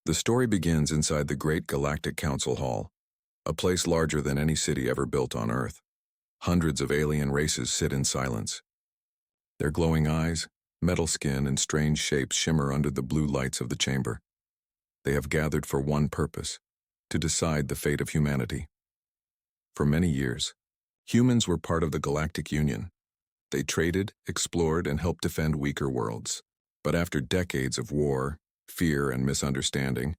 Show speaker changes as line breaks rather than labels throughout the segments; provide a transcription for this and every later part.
The story begins inside the Great Galactic Council Hall, a place larger than any city ever built on Earth. Hundreds of alien races sit in silence. Their glowing eyes, metal skin, and strange shapes shimmer under the blue lights of the chamber. They have gathered for one purpose: to decide the fate of humanity. For many years, humans were part of the Galactic Union. They traded, explored, and helped defend weaker worlds. But after decades of war, fear, and misunderstanding,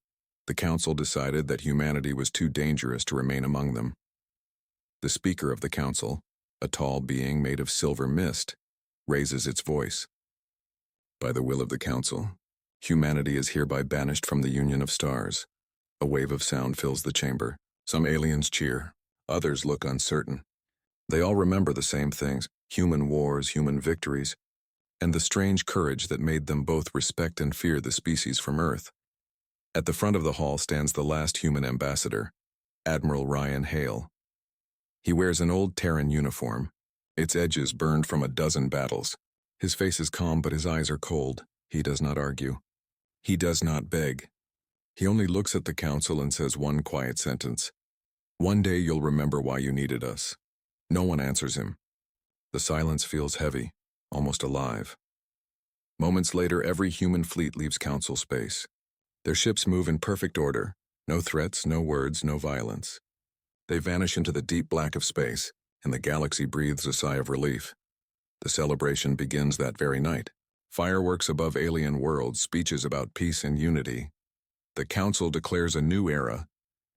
the Council decided that humanity was too dangerous to remain among them. The Speaker of the Council, a tall being made of silver mist, raises its voice. By the will of the Council, humanity is hereby banished from the Union of Stars. A wave of sound fills the chamber. Some aliens cheer, others look uncertain. They all remember the same things: human wars, human victories, and the strange courage that made them both respect and fear the species from Earth. At the front of the hall stands the last human ambassador, Admiral Ryan Hale. He wears an old Terran uniform, its edges burned from a dozen battles. His face is calm, but his eyes are cold. He does not argue. He does not beg. He only looks at the Council and says one quiet sentence: "One day you'll remember why you needed us." No one answers him. The silence feels heavy, almost alive. Moments later, every human fleet leaves Council space. Their ships move in perfect order. No threats, no words, no violence. They vanish into the deep black of space, and the galaxy breathes a sigh of relief. The celebration begins that very night. Fireworks above alien worlds, speeches about peace and unity. The Council declares a new era,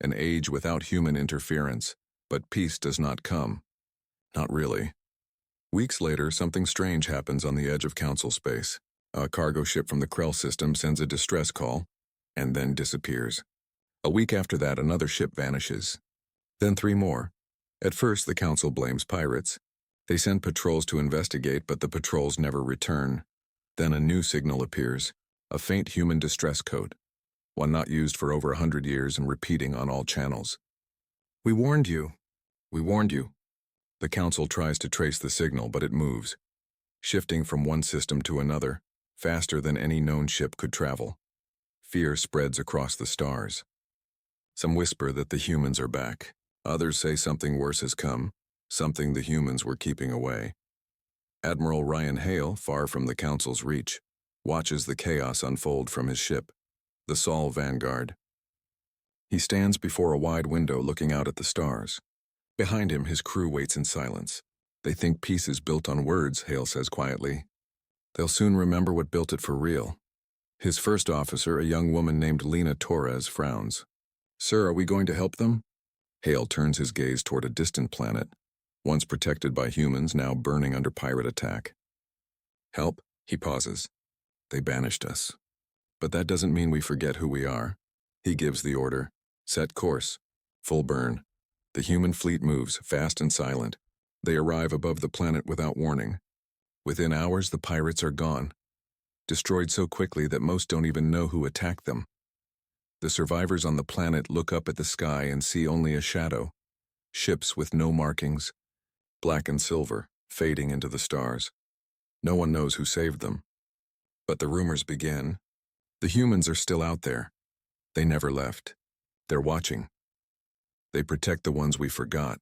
an age without human interference, but peace does not come. Not really. Weeks later, something strange happens on the edge of Council space. A cargo ship from the Krell system sends a distress call, and then disappears. A week after that, another ship vanishes. Then 3 more. At first, the Council blames pirates. They send patrols to investigate, but the patrols never return. Then a new signal appears, a faint human distress code, one not used for over 100 years and repeating on all channels. "We warned you. We warned you." The Council tries to trace the signal, but it moves, shifting from one system to another, faster than any known ship could travel. Fear spreads across the stars. Some whisper that the humans are back. Others say something worse has come, something the humans were keeping away. Admiral Ryan Hale, far from the Council's reach, watches the chaos unfold from his ship, the Sol Vanguard. He stands before a wide window looking out at the stars. Behind him, his crew waits in silence. "They think peace is built on words," Hale says quietly. "They'll soon remember what built it for real." His first officer, a young woman named Lena Torres, frowns. "Sir, are we going to help them?" Hale turns his gaze toward a distant planet, once protected by humans, now burning under pirate attack. "Help?" He pauses. "They banished us. But that doesn't mean we forget who we are." He gives the order. "Set course. Full burn." The human fleet moves, fast and silent. They arrive above the planet without warning. Within hours, the pirates are gone, destroyed so quickly that most don't even know who attacked them. The survivors on the planet look up at the sky and see only a shadow, ships with no markings, black and silver, fading into the stars. No one knows who saved them. But the rumors begin. The humans are still out there. They never left. They're watching. They protect the ones we forgot.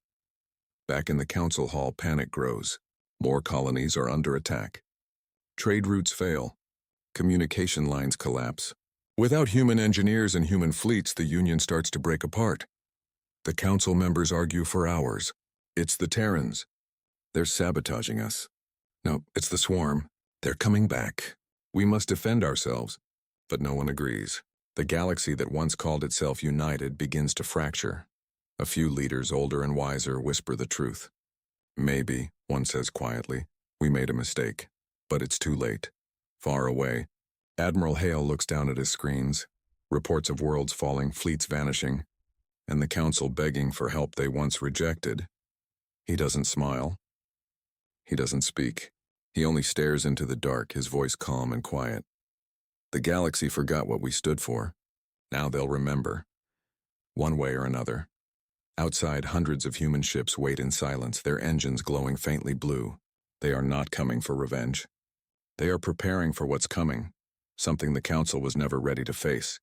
Back in the Council Hall, panic grows. More colonies are under attack. Trade routes fail. Communication lines collapse. Without human engineers and human fleets, the Union starts to break apart. The Council members argue for hours. "It's the Terrans. They're sabotaging us." "No, it's the Swarm. They're coming back. We must defend ourselves." But no one agrees. The galaxy that once called itself united begins to fracture. A few leaders, older and wiser, whisper the truth. "Maybe," one says quietly, "we made a mistake. But it's too late." Far away, Admiral Hale looks down at his screens, reports of worlds falling, fleets vanishing, and the Council begging for help they once rejected. He doesn't smile. He doesn't speak. He only stares into the dark, his voice calm and quiet. "The galaxy forgot what we stood for. Now they'll remember. One way or another." Outside, hundreds of human ships wait in silence, their engines glowing faintly blue. They are not coming for revenge. They are preparing for what's coming, something the Council was never ready to face.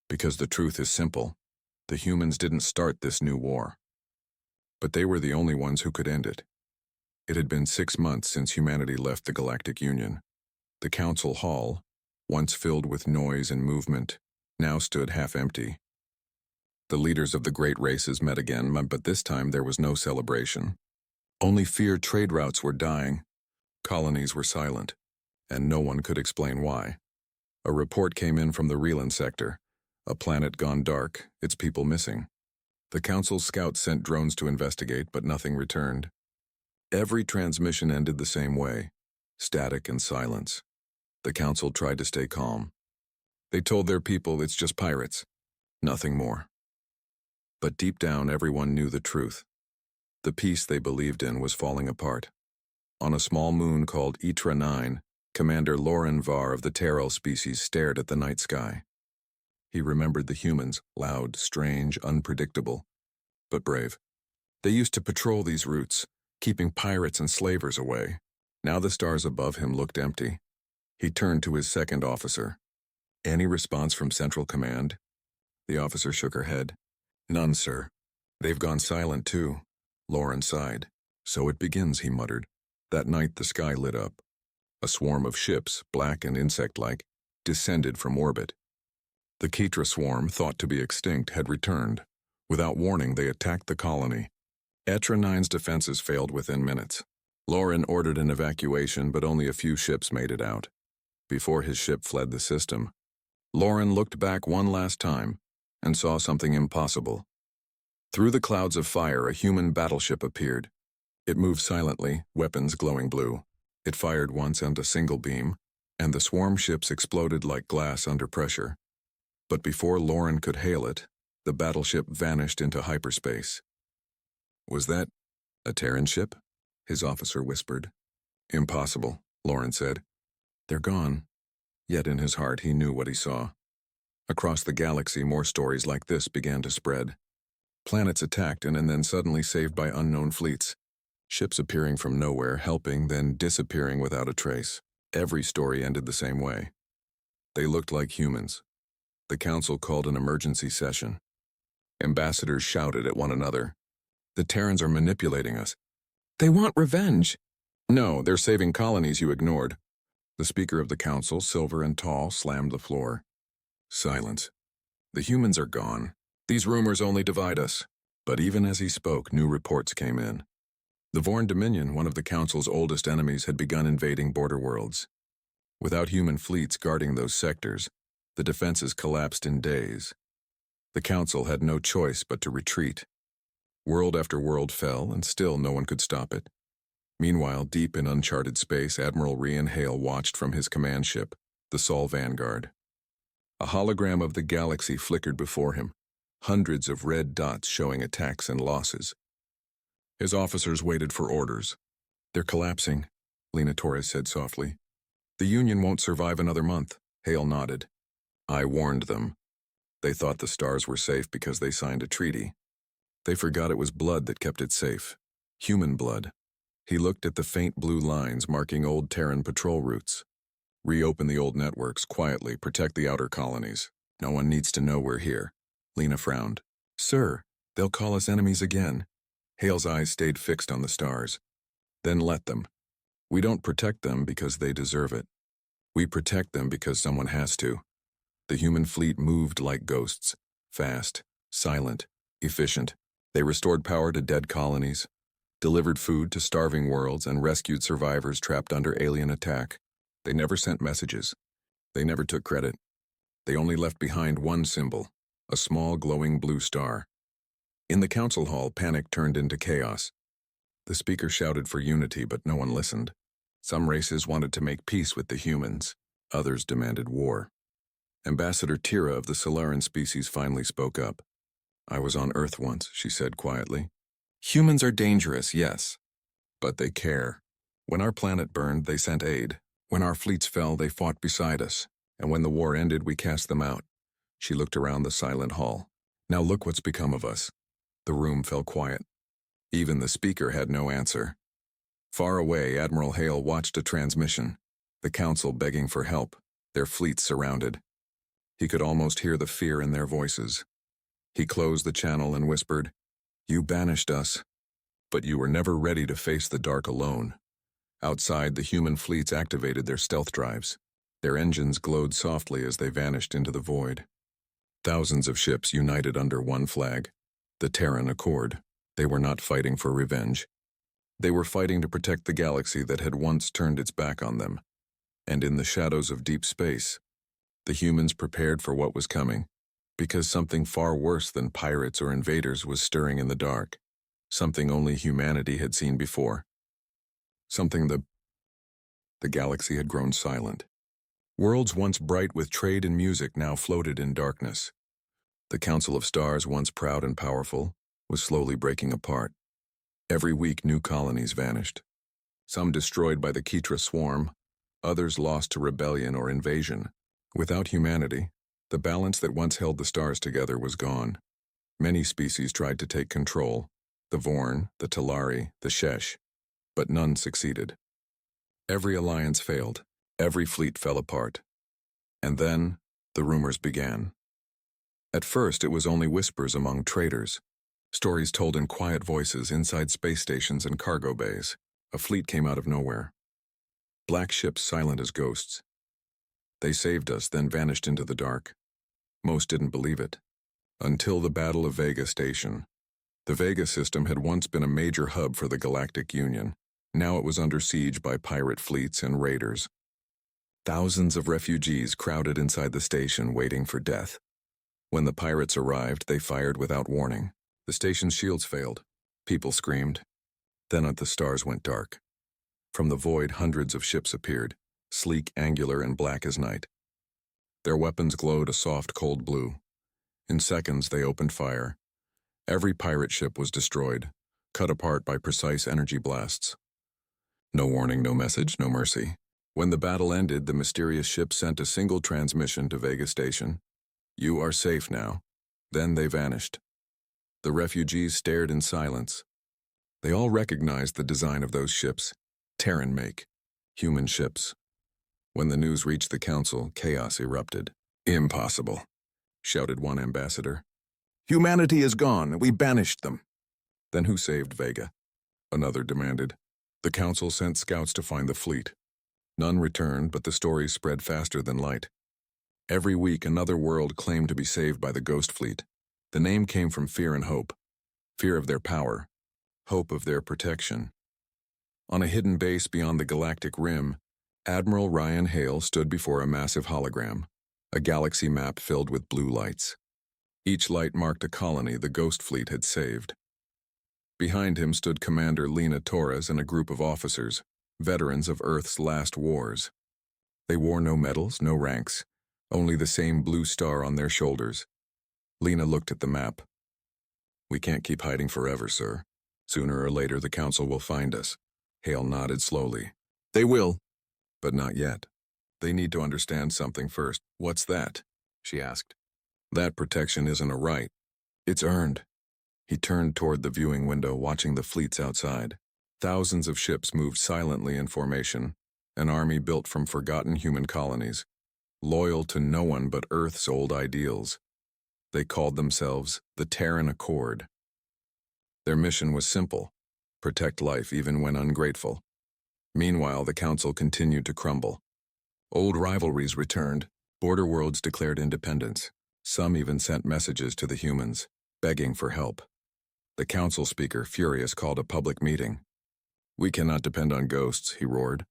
Because the truth is simple. The humans didn't start this new war. But they were the only ones who could end it. It had been 6 months since humanity left the Galactic Union. The Council Hall, once filled with noise and movement, now stood half empty. The leaders of the great races met again, but this time there was no celebration. Only feared trade routes were dying, colonies were silent, and no one could explain why. A report came in from the Reelan sector, a planet gone dark, its people missing. The Council scouts sent drones to investigate, but nothing returned. Every transmission ended the same way, static and silence. The Council tried to stay calm. They told their people it's just pirates, nothing more. But deep down, everyone knew the truth. The peace they believed in was falling apart. On a small moon called Itra 9, Commander Lauren Var of the Terrell species stared at the night sky. He remembered the humans, loud, strange, unpredictable, but brave. They used to patrol these routes, keeping pirates and slavers away. Now the stars above him looked empty. He turned to his second officer. "Any response from Central Command?" The officer shook her head. "None, sir. They've gone silent too." Lauren sighed. "So it begins," he muttered. That night the sky lit up. A swarm of ships, black and insect-like, descended from orbit. The Ketra swarm, thought to be extinct, had returned. Without warning, they attacked the colony. Etra 9's defenses failed within minutes. Lauren ordered an evacuation, but only a few ships made it out. Before his ship fled the system, Lauren looked back one last time and saw something impossible. Through the clouds of fire, a human battleship appeared. It moved silently, weapons glowing blue. It fired once and a single beam, and the swarm ships exploded like glass under pressure. But before Lauren could hail it, the battleship vanished into hyperspace. "Was that a Terran ship?" his officer whispered. "Impossible," Lauren said. "They're gone." Yet in his heart he knew what he saw. Across the galaxy, more stories like this began to spread. Planets attacked and then suddenly saved by unknown fleets. Ships appearing from nowhere, helping, then disappearing without a trace. Every story ended the same way. They looked like humans. The Council called an emergency session. Ambassadors shouted at one another. "The Terrans are manipulating us." "They want revenge." "No, they're saving colonies you ignored." The Speaker of the Council, silver and tall, slammed the floor. Silence. "The humans are gone. These rumors only divide us." But even as he spoke, new reports came in. The Vorn Dominion, one of the Council's oldest enemies, had begun invading border worlds. Without human fleets guarding those sectors, the defenses collapsed in days. The Council had no choice but to retreat. World after world fell, and still no one could stop it. Meanwhile, deep in uncharted space, Admiral Rian Hale watched from his command ship, the Sol Vanguard. A hologram of the galaxy flickered before him, hundreds of red dots showing attacks and losses. His officers waited for orders. "They're collapsing," Lena Torres said softly. "The Union won't survive another month." Hale nodded. "I warned them. They thought the stars were safe because they signed a treaty. They forgot it was blood that kept it safe. Human blood." He looked at the faint blue lines marking old Terran patrol routes. "Reopen the old networks quietly, protect the outer colonies. No one needs to know we're here." Lena frowned. "Sir, they'll call us enemies again." Hale's eyes stayed fixed on the stars. "Then let them. We don't protect them because they deserve it. We protect them because someone has to." The human fleet moved like ghosts, fast, silent, efficient. They restored power to dead colonies, delivered food to starving worlds, and rescued survivors trapped under alien attack. They never sent messages. They never took credit. They only left behind one symbol, a small glowing blue star. In the council hall, panic turned into chaos. The speaker shouted for unity, but no one listened. Some races wanted to make peace with the humans. Others demanded war. Ambassador Tira of the Solaran species finally spoke up. "I was on Earth once," she said quietly. "Humans are dangerous, yes, but they care. When our planet burned, they sent aid. When our fleets fell, they fought beside us. And when the war ended, we cast them out." She looked around the silent hall. "Now look what's become of us." The room fell quiet. Even the speaker had no answer. Far away, Admiral Hale watched a transmission. The council begging for help, their fleets surrounded. He could almost hear the fear in their voices. He closed the channel and whispered, "You banished us, but you were never ready to face the dark alone." Outside, the human fleets activated their stealth drives. Their engines glowed softly as they vanished into the void. Thousands of ships united under one flag, the Terran Accord. They were not fighting for revenge. They were fighting to protect the galaxy that had once turned its back on them. And in the shadows of deep space, the humans prepared for what was coming, because something far worse than pirates or invaders was stirring in the dark, something only humanity had seen before. Something the galaxy had grown silent. Worlds once bright with trade and music now floated in darkness. The Council of Stars, once proud and powerful, was slowly breaking apart. Every week new colonies vanished. Some destroyed by the Ketra swarm, others lost to rebellion or invasion. Without humanity, the balance that once held the stars together was gone. Many species tried to take control, the Vorn, the Talari, the Shesh, but none succeeded. Every alliance failed, every fleet fell apart. And then, the rumors began. At first, it was only whispers among traders, stories told in quiet voices inside space stations and cargo bays. A fleet came out of nowhere. Black ships silent as ghosts. They saved us, then vanished into the dark. Most didn't believe it. Until the Battle of Vega Station. The Vega system had once been a major hub for the Galactic Union. Now it was under siege by pirate fleets and raiders. Thousands of refugees crowded inside the station waiting for death. When the pirates arrived, they fired without warning. The station's shields failed. People screamed. Then the stars went dark. From the void, hundreds of ships appeared, sleek, angular, and black as night. Their weapons glowed a soft, cold blue. In seconds, they opened fire. Every pirate ship was destroyed, cut apart by precise energy blasts. No warning, no message, no mercy. When the battle ended, the mysterious ship sent a single transmission to Vega Station. "You are safe now." Then they vanished. The refugees stared in silence. They all recognized the design of those ships, Terran make, human ships. When the news reached the council, chaos erupted. "Impossible," shouted one ambassador. "Humanity is gone. We banished them." "Then who saved Vega?" another demanded. The council sent scouts to find the fleet. None returned, but the stories spread faster than light. Every week, another world claimed to be saved by the Ghost Fleet. The name came from fear and hope. Fear of their power, hope of their protection. On a hidden base beyond the galactic rim, Admiral Ryan Hale stood before a massive hologram, a galaxy map filled with blue lights. Each light marked a colony the Ghost Fleet had saved. Behind him stood Commander Lena Torres and a group of officers, veterans of Earth's last wars. They wore no medals, no ranks, only the same blue star on their shoulders. Lena looked at the map. "We can't keep hiding forever, sir. Sooner or later the council will find us." Hale nodded slowly. "They will, but not yet. They need to understand something first." "What's that?" she asked. "That protection isn't a right. It's earned." He turned toward the viewing window, watching the fleets outside. Thousands of ships moved silently in formation, an army built from forgotten human colonies, loyal to no one but Earth's old ideals. They called themselves the Terran Accord. Their mission was simple: protect life even when ungrateful. Meanwhile, the council continued to crumble. Old rivalries returned. Border worlds declared independence. Some even sent messages to the humans, begging for help. The council speaker, furious, called a public meeting. "We cannot depend on ghosts," he roared.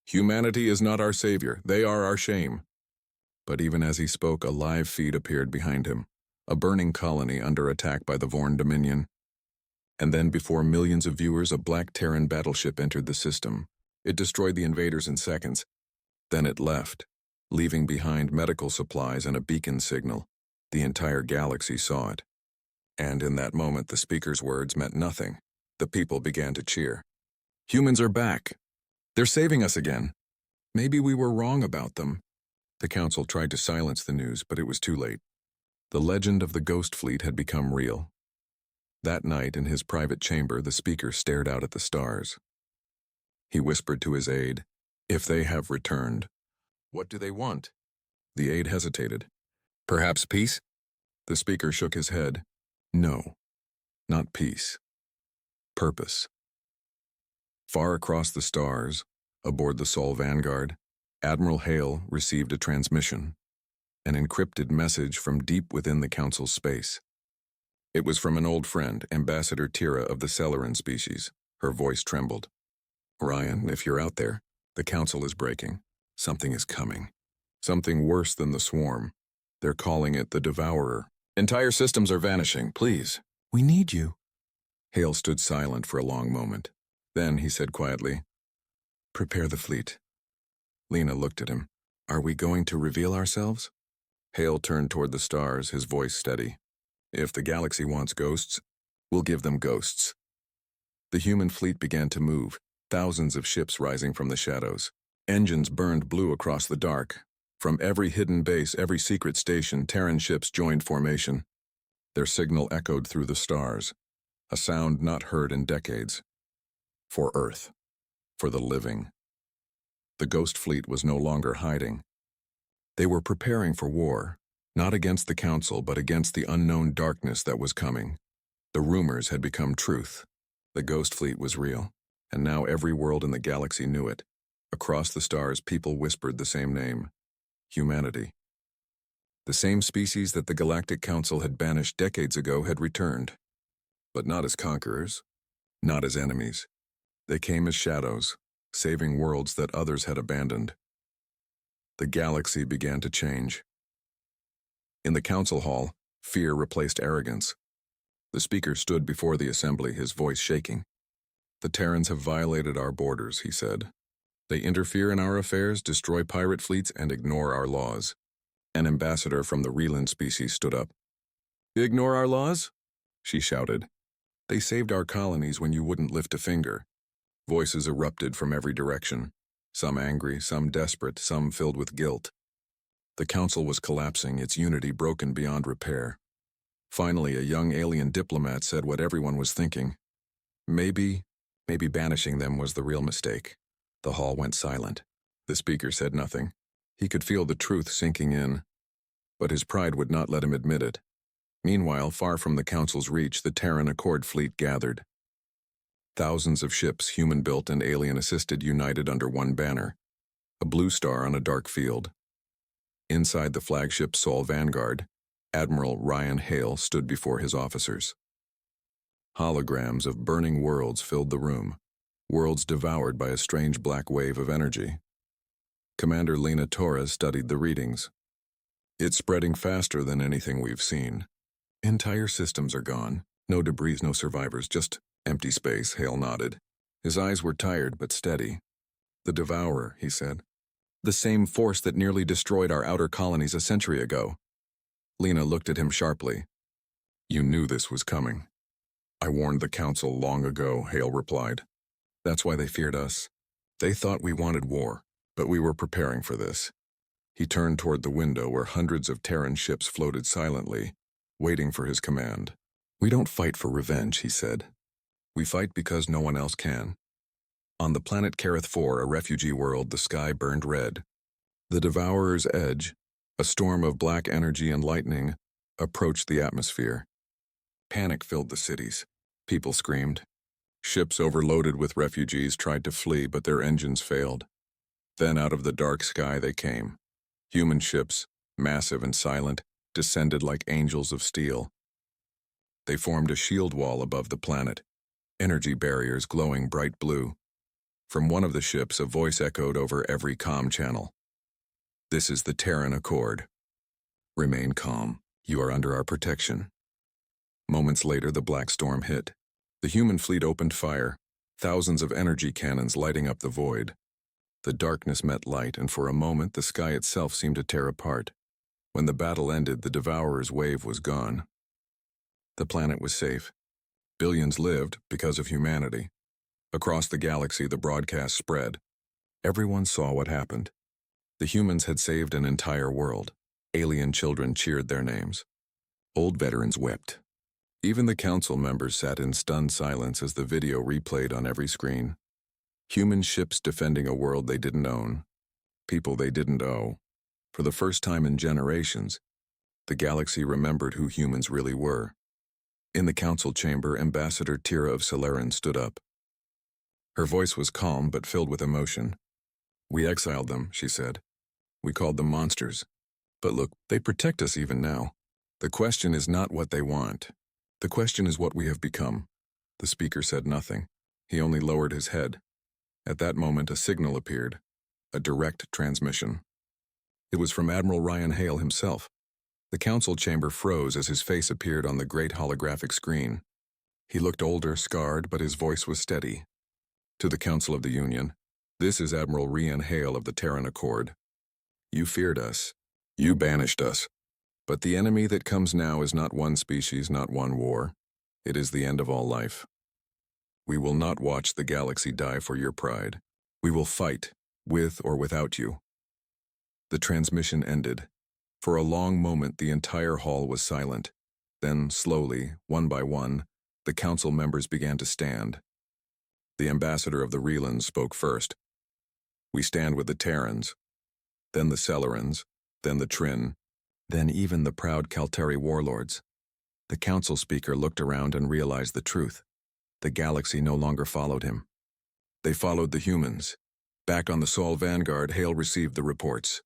"Humanity is not our savior. They are our shame." But even as he spoke, a live feed appeared behind him, a burning colony under attack by the Vorn Dominion. And then, before millions of viewers, a black Terran battleship entered the system. It destroyed the invaders in seconds. Then it left, leaving behind medical supplies and a beacon signal. The entire galaxy saw it. And in that moment, the speaker's words meant nothing. The people began to cheer. "Humans are back. They're saving us again. Maybe we were wrong about them." The council tried to silence the news, but it was too late. The legend of the Ghost Fleet had become real. That night, in his private chamber, the speaker stared out at the stars. He whispered to his aide, "If they have returned, what do they want?" The aide hesitated. Perhaps peace? The speaker shook his head. No, not peace. Purpose. Far across the stars, aboard the Sol Vanguard, Admiral Hale received a transmission, an encrypted message from deep within the Council's space. It was from an old friend, Ambassador Tira of the Celeran species. Her voice trembled. Ryan, if you're out there, the Council is breaking. Something is coming. Something worse than the swarm. They're calling it the Devourer. Entire systems are vanishing, please. We need you. Hale stood silent for a long moment. Then he said quietly, Prepare the fleet. Lena looked at him. Are we going to reveal ourselves? Hale turned toward the stars, his voice steady. If the galaxy wants ghosts, we'll give them ghosts. The human fleet began to move, thousands of ships rising from the shadows. Engines burned blue across the dark. From every hidden base, every secret station, Terran ships joined formation. Their signal echoed through the stars, a sound not heard in decades. For Earth, for the living. The Ghost Fleet was no longer hiding. They were preparing for war, not against the Council, but against the unknown darkness that was coming. The rumors had become truth. The Ghost Fleet was real, and now every world in the galaxy knew it. Across the stars, people whispered the same name. Humanity. The same species that the Galactic Council had banished decades ago had returned. But not as conquerors, not as enemies. They came as shadows, saving worlds that others had abandoned. The galaxy began to change. In the council hall, fear replaced arrogance. The speaker stood before the assembly, his voice shaking. The Terrans have violated our borders, he said. They interfere in our affairs, destroy pirate fleets, and ignore our laws. An ambassador from the Reland species stood up. Ignore our laws? She shouted. They saved our colonies when you wouldn't lift a finger. Voices erupted from every direction, some angry, some desperate, some filled with guilt. The council was collapsing, its unity broken beyond repair. Finally, a young alien diplomat said what everyone was thinking. Maybe banishing them was the real mistake. The hall went silent. The speaker said nothing. He could feel the truth sinking in, but his pride would not let him admit it. Meanwhile, far from the council's reach, the Terran Accord fleet gathered. Thousands of ships, human-built and alien-assisted, united under one banner, a blue star on a dark field. Inside the flagship Sol Vanguard, Admiral Ryan Hale stood before his officers. Holograms of burning worlds filled the room, worlds devoured by a strange black wave of energy. Commander Lena Torres studied the readings. It's spreading faster than anything we've seen. Entire systems are gone. No debris, no survivors, just empty space, Hale nodded. His eyes were tired but steady. The Devourer, he said. The same force that nearly destroyed our outer colonies a century ago. Lena looked at him sharply. You knew this was coming. I warned the Council long ago, Hale replied. That's why they feared us. They thought we wanted war, but we were preparing for this. He turned toward the window where hundreds of Terran ships floated silently, waiting for his command. We don't fight for revenge, he said. We fight because no one else can. On the planet Kareth 4, a refugee world, the sky burned red. The Devourer's edge, a storm of black energy and lightning, approached the atmosphere. Panic filled the cities. People screamed. Ships overloaded with refugees tried to flee, but their engines failed. Then out of the dark sky they came. Human ships, massive and silent, descended like angels of steel. They formed a shield wall above the planet, energy barriers glowing bright blue. From one of the ships, a voice echoed over every comm channel. This is the Terran Accord. Remain calm. You are under our protection. Moments later, the black storm hit. The human fleet opened fire, thousands of energy cannons lighting up the void. The darkness met light, and for a moment the sky itself seemed to tear apart. When the battle ended, the Devourer's wave was gone. The planet was safe. Billions lived because of humanity. Across the galaxy, the broadcast spread. Everyone saw what happened. The humans had saved an entire world. Alien children cheered their names. Old veterans wept. Even the council members sat in stunned silence as the video replayed on every screen. Human ships defending a world they didn't own. People they didn't owe. For the first time in generations, The galaxy remembered who humans really were. In the council chamber, Ambassador Tira of Celerin stood up. Her voice was calm but filled with emotion. "We exiled them," she said. "We called them monsters. But look, they protect us even now. The question is not what they want. The question is what we have become." The speaker said nothing. He only lowered his head. At that moment, a signal appeared. A direct transmission. It was from Admiral Ryan Hale himself. The council chamber froze as his face appeared on the great holographic screen. He looked older, scarred, but his voice was steady. "To the Council of the Union, this is Admiral Ryan Hale of the Terran Accord. You feared us. You banished us. But the enemy that comes now is not one species, not one war. It is the end of all life. We will not watch the galaxy die for your pride. We will fight, with or without you." The transmission ended. For a long moment, the entire hall was silent. Then, slowly, one by one, the council members began to stand. The ambassador of the Relans spoke first. "We stand with the Terrans, then the Celerans, then the Trin, then even the proud Kalteri warlords." The council speaker looked around and realized the truth. The galaxy no longer followed him. They followed the humans. Back on the Sol Vanguard, Hale received the reports.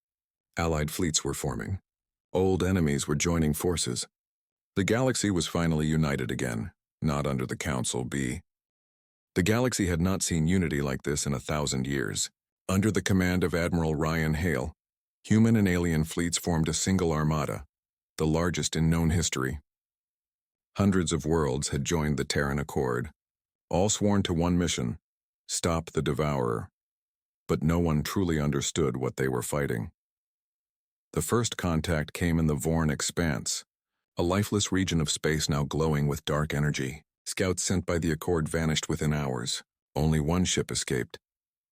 Allied fleets were forming. Old enemies were joining forces. The galaxy was finally united again, not under the Council B. The galaxy had not seen unity like this in 1,000 years. Under the command of Admiral Ryan Hale, human and alien fleets formed a single armada, the largest in known history. Hundreds of worlds had joined the Terran Accord, all sworn to one mission: stop the Devourer. But no one truly understood what they were fighting. The first contact came in the Vorn Expanse, a lifeless region of space now glowing with dark energy. Scouts sent by the Accord vanished within hours. Only one ship escaped.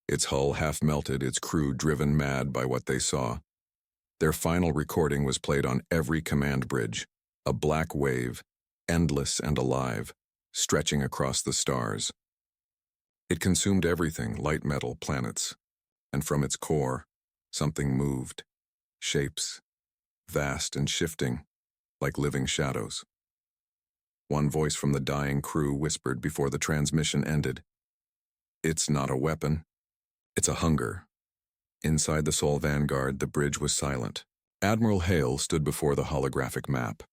Its hull half melted, its crew driven mad by what they saw. Their final recording was played on every command bridge, a black wave, endless and alive, stretching across the stars. It consumed everything, light metal, planets, and from its core, something moved. Shapes, vast and shifting, like living shadows. One voice from the dying crew whispered before the transmission ended, "It's not a weapon, it's a hunger." Inside the Sol Vanguard, the bridge was silent. Admiral Hale stood before the holographic map,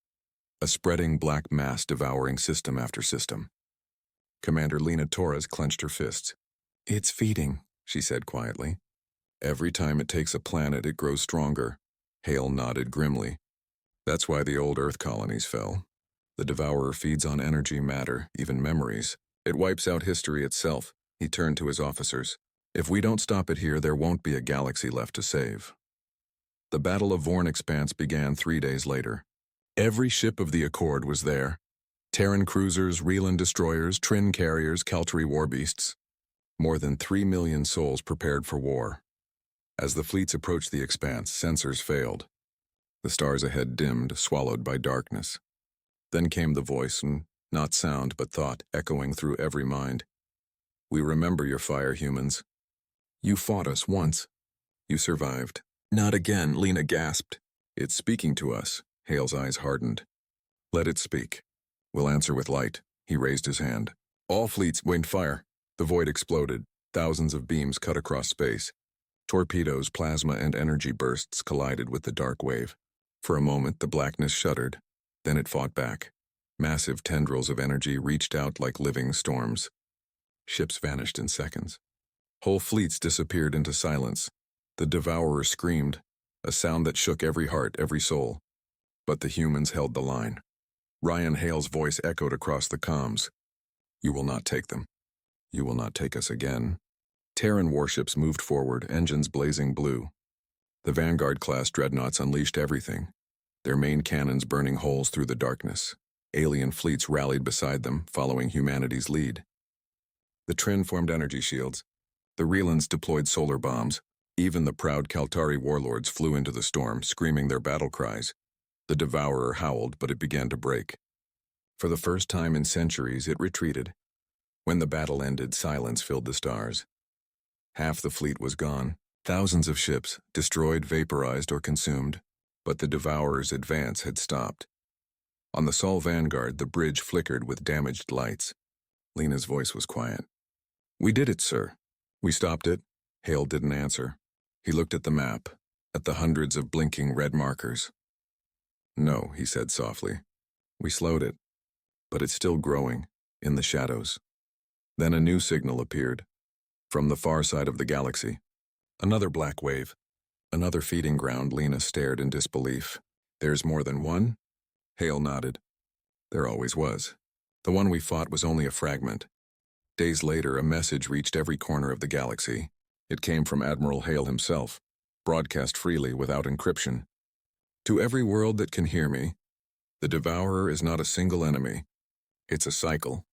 a spreading black mass devouring system after system. Commander Lena Torres clenched her fists. "It's feeding," she said quietly. "Every time it takes a planet, it grows stronger." Hale nodded grimly. "That's why the old Earth colonies fell. The Devourer feeds on energy, matter, even memories. It wipes out history itself." He turned to his officers. "If we don't stop it here, there won't be a galaxy left to save." The Battle of Vorn Expanse began 3 days later. Every ship of the Accord was there. Terran cruisers, Relan destroyers, Trin carriers, Kalteri warbeasts. More than 3 million souls prepared for war. As the fleets approached the expanse, sensors failed. The stars ahead dimmed, swallowed by darkness. Then came the voice, not sound but thought, echoing through every mind. "We remember your fire, humans. You fought us once. You survived." "Not again," Lena gasped. "It's speaking to us." Hale's eyes hardened. "Let it speak. We'll answer with light." He raised his hand. All fleets winged fire. The void exploded. Thousands of beams cut across space. Torpedoes, plasma, and energy bursts collided with the dark wave. For a moment, the blackness shuddered. Then it fought back. Massive tendrils of energy reached out like living storms. Ships vanished in seconds. Whole fleets disappeared into silence. The Devourer screamed, a sound that shook every heart, every soul. But the humans held the line. Ryan Hale's voice echoed across the comms. "You will not take them. You will not take us again." Terran warships moved forward, engines blazing blue. The Vanguard-class dreadnoughts unleashed everything, their main cannons burning holes through the darkness. Alien fleets rallied beside them, following humanity's lead. The Trin formed energy shields. The Relans deployed solar bombs. Even the proud Kalteri warlords flew into the storm, screaming their battle cries. The Devourer howled, but it began to break. For the first time in centuries, it retreated. When the battle ended, silence filled the stars. Half the fleet was gone. Thousands of ships, destroyed, vaporized, or consumed. But the Devourer's advance had stopped. On the Sol Vanguard, the bridge flickered with damaged lights. Lena's voice was quiet. "We did it, sir. We stopped it." Hale didn't answer. He looked at the map, at the hundreds of blinking red markers. "No," he said softly. "We slowed it. But it's still growing, in the shadows." Then a new signal appeared. From the far side of the galaxy. Another black wave. Another feeding ground. Lena stared in disbelief. "There's more than one?" Hale nodded. "There always was. The one we fought was only a fragment." Days later, a message reached every corner of the galaxy. It came from Admiral Hale himself, broadcast freely without encryption. "To every world that can hear me, the Devourer is not a single enemy. It's a cycle.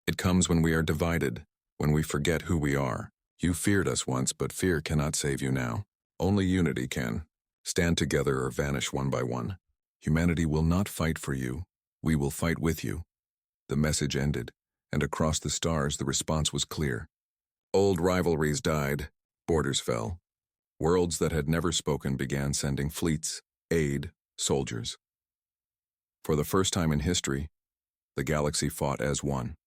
It comes when we are divided, when we forget who we are. You feared us once, but fear cannot save you now. Only unity can. Stand together or vanish one by one. Humanity will not fight for you. We will fight with you." The message ended, and across the stars the response was clear. Old rivalries died, borders fell. Worlds that had never spoken began sending fleets, aid, soldiers. For the first time in history, the galaxy fought as one.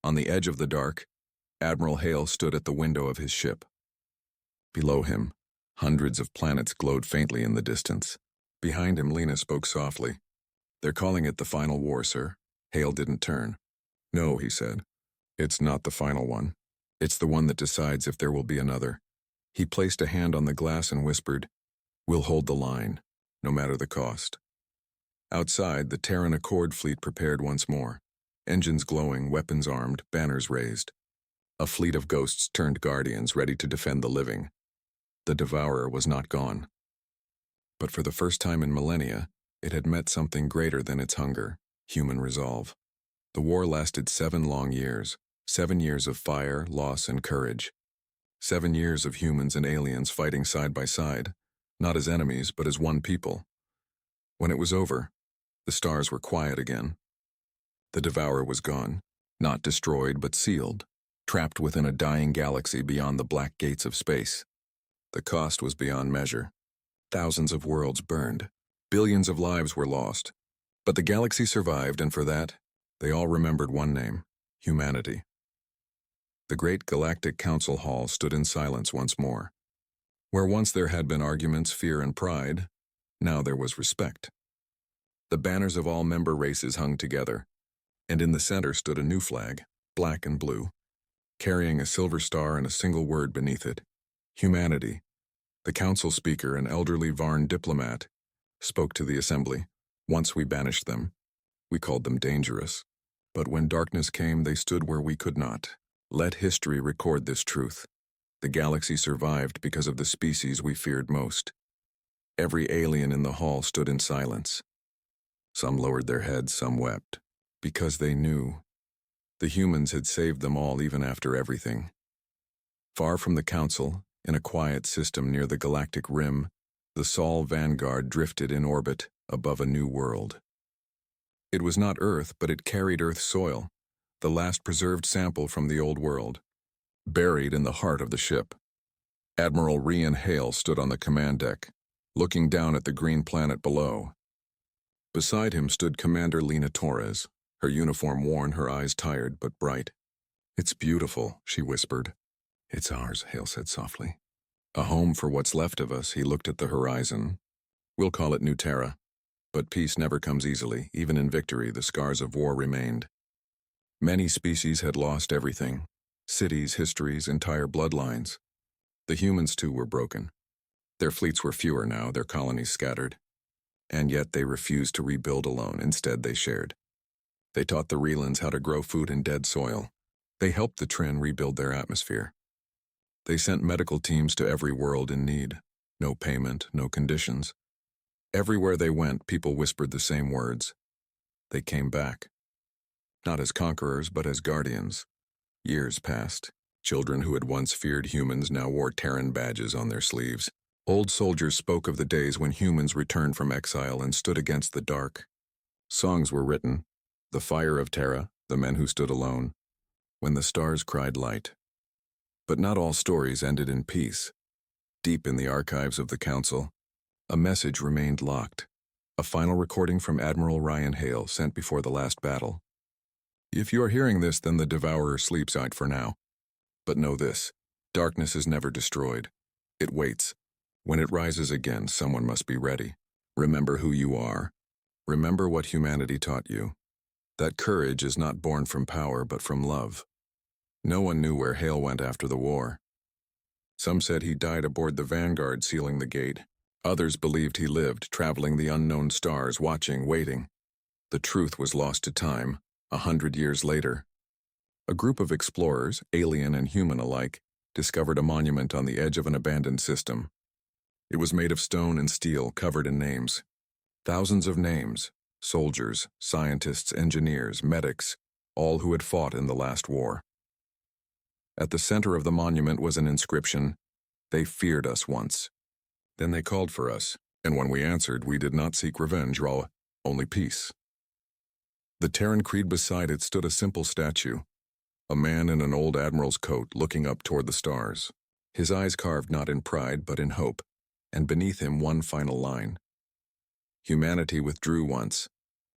On the edge of the dark, Admiral Hale stood at the window of his ship. Below him, hundreds of planets glowed faintly in the distance. Behind him, Lena spoke softly. "They're calling it the final war, sir." Hale didn't turn. "No," he said. "It's not the final one. It's the one that decides if there will be another." He placed a hand on the glass and whispered, "We'll hold the line, no matter the cost." Outside, the Terran Accord fleet prepared once more. Engines glowing, weapons armed, banners raised. A fleet of ghosts turned guardians, ready to defend the living. The Devourer was not gone. But for the first time in millennia, it had met something greater than its hunger, human resolve. The war lasted 7 long years, 7 years of fire, loss, and courage. 7 years of humans and aliens fighting side by side, not as enemies, but as one people. When it was over, the stars were quiet again. The Devourer was gone, not destroyed but sealed, trapped within a dying galaxy beyond the black gates of space. The cost was beyond measure. Thousands of worlds burned. Billions of lives were lost. But the galaxy survived, and for that, they all remembered one name: humanity. The great Galactic Council Hall stood in silence once more. Where once there had been arguments, fear, and pride, now there was respect. The banners of all member races hung together, and in the center stood a new flag, black and blue, carrying a silver star and a single word beneath it: humanity. The council speaker, an elderly Varn diplomat, spoke to the assembly. "Once we banished them. We called them dangerous. But when darkness came, they stood where we could not. Let history record this truth. The galaxy survived because of the species we feared most." Every alien in the hall stood in silence. Some lowered their heads, some wept, because they knew. The humans had saved them all even after everything. Far from the council, in a quiet system near the galactic rim, the Sol Vanguard drifted in orbit above a new world. It was not Earth, but it carried Earth's soil, the last preserved sample from the old world, buried in the heart of the ship. Admiral Rian Hale stood on the command deck, looking down at the green planet below. Beside him stood Commander Lena Torres, her uniform worn, her eyes tired but bright. "It's beautiful," she whispered. "It's ours," Hale said softly. "A home for what's left of us." He looked at the horizon. "We'll call it New Terra. But peace never comes easily. Even in victory, the scars of war remained. Many species had lost everything: cities, histories, entire bloodlines. The humans, too, were broken. Their fleets were fewer now, their colonies scattered. And yet they refused to rebuild alone. Instead, they shared. They taught the Relans how to grow food in dead soil. They helped the Trin rebuild their atmosphere. They sent medical teams to every world in need. No payment, no conditions. Everywhere they went, people whispered the same words. They came back. Not as conquerors, but as guardians. Years passed. Children who had once feared humans now wore Terran badges on their sleeves. Old soldiers spoke of the days when humans returned from exile and stood against the dark. Songs were written: The Fire of Terra, The Men Who Stood Alone, When the Stars Cried Light. But not all stories ended in peace. Deep in the archives of the Council, A message remained locked. A final recording from Admiral Ryan Hale sent before the last battle. If you are hearing this, then the Devourer sleeps out for now. But know this, darkness is never destroyed. It waits. When it rises again, someone must be ready. Remember who you are. Remember what humanity taught you. That courage is not born from power, but from love. No one knew where Hale went after the war. Some said he died aboard the Vanguard sealing the gate. Others believed he lived, traveling the unknown stars, watching, waiting. The truth was lost to time, 100 years later. A group of explorers, alien and human alike, discovered a monument on the edge of an abandoned system. It was made of stone and steel, covered in names. Thousands of names, soldiers, scientists, engineers, medics, all who had fought in the last war. At the center of the monument was an inscription, "They feared us once. Then they called for us, and when we answered, we did not seek revenge, only peace." The Terran Creed beside it stood a simple statue, a man in an old admiral's coat looking up toward the stars, his eyes carved not in pride but in hope, and beneath him one final line. Humanity withdrew once,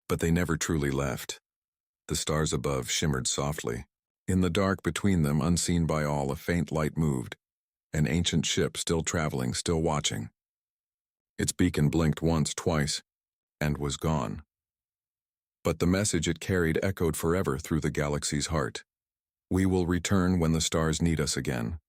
but they never truly left. The stars above shimmered softly. In the dark between them, unseen by all, a faint light moved, an ancient ship still traveling, still watching. Its beacon blinked once, twice, and was gone. But the message it carried echoed forever through the galaxy's heart. We will return when the stars need us again.